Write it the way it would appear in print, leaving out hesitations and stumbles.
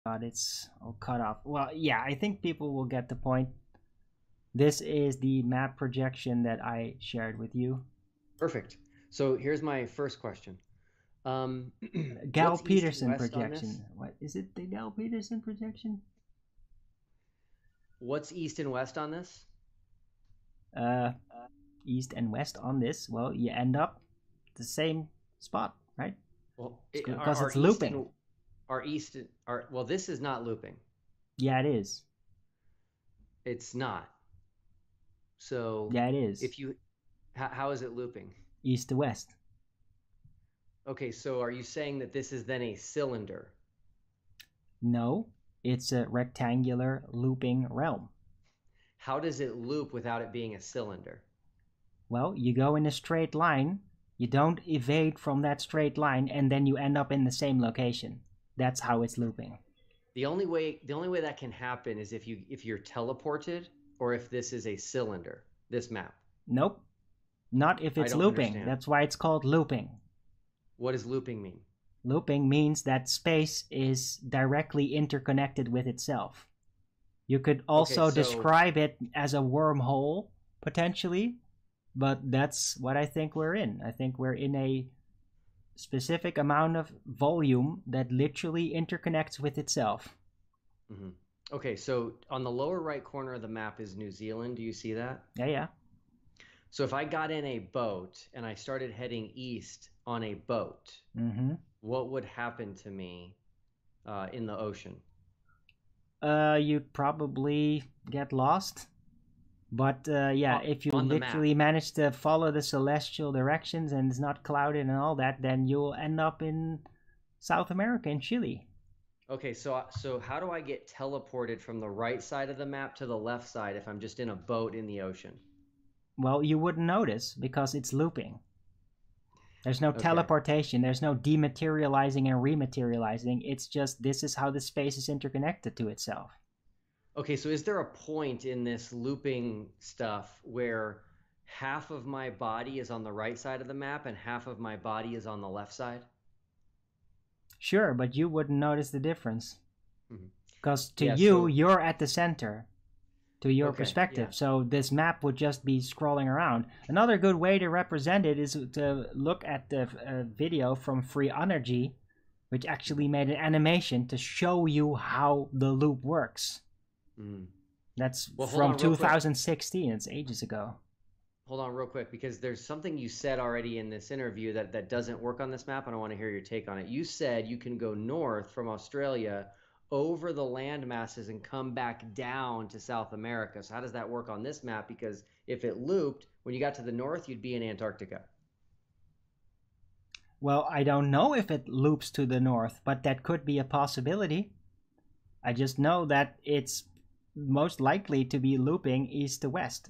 God, it's all cut off. Well, yeah, I think people will get the point. This is the map projection that I shared with you. Perfect. So here's my first question. Gall-Peterson projection. What is it? The Gall-Peterson projection? What's east and west on this? East and west on this. Well, you end up the same spot, right? Well, because it's looping. Well, this is not looping. Yeah, it is. It's not. So yeah, it is. How is it looping? East to west. Okay, so are you saying that this is then a cylinder? No, it's a rectangular looping realm. How does it loop without it being a cylinder? Well, you go in a straight line, you don't evade from that straight line, and then you end up in the same location. That's how it's looping. The only way that can happen is if you're teleported, or if this is a cylinder, this map. Nope. Not if it's looping. Understand. That's why it's called looping. What does looping mean? Looping means that space is directly interconnected with itself. You could also describe it as a wormhole, potentially, but that's what I think we're in. I think we're in a specific amount of volume that literally interconnects with itself. Mm-hmm. Okay, so on the lower right corner of the map is New Zealand. Do you see that? Yeah. So if I got in a boat and I started heading east on a boat, what would happen to me in the ocean? You'd probably get lost. But if you literally manage to follow the celestial directions and it's not clouded and all that, then you'll end up in South America, in Chile. Okay, so how do I get teleported from the right side of the map to the left side if I'm just in a boat in the ocean? Well, you wouldn't notice because it's looping. There's no teleportation. There's no dematerializing and rematerializing. It's just this is how the space is interconnected to itself. Okay, so is there a point in this looping stuff where half of my body is on the right side of the map and half of my body is on the left side? Sure, but you wouldn't notice the difference. Because you're at the center, to your perspective. Yeah. So this map would just be scrolling around. Another good way to represent it is to look at the video from Free Energy, which actually made an animation to show you how the loop works. That's from 2016. It's ages ago. Hold on real quick, because there's something you said already in this interview that doesn't work on this map, and I want to hear your take on it. You said you can go north from Australia over the land masses and come back down to South America. So how does that work on this map? Because if it looped, when you got to the north, you'd be in Antarctica. Well, I don't know if it loops to the north, but that could be a possibility. I just know that it's most likely to be looping east to west.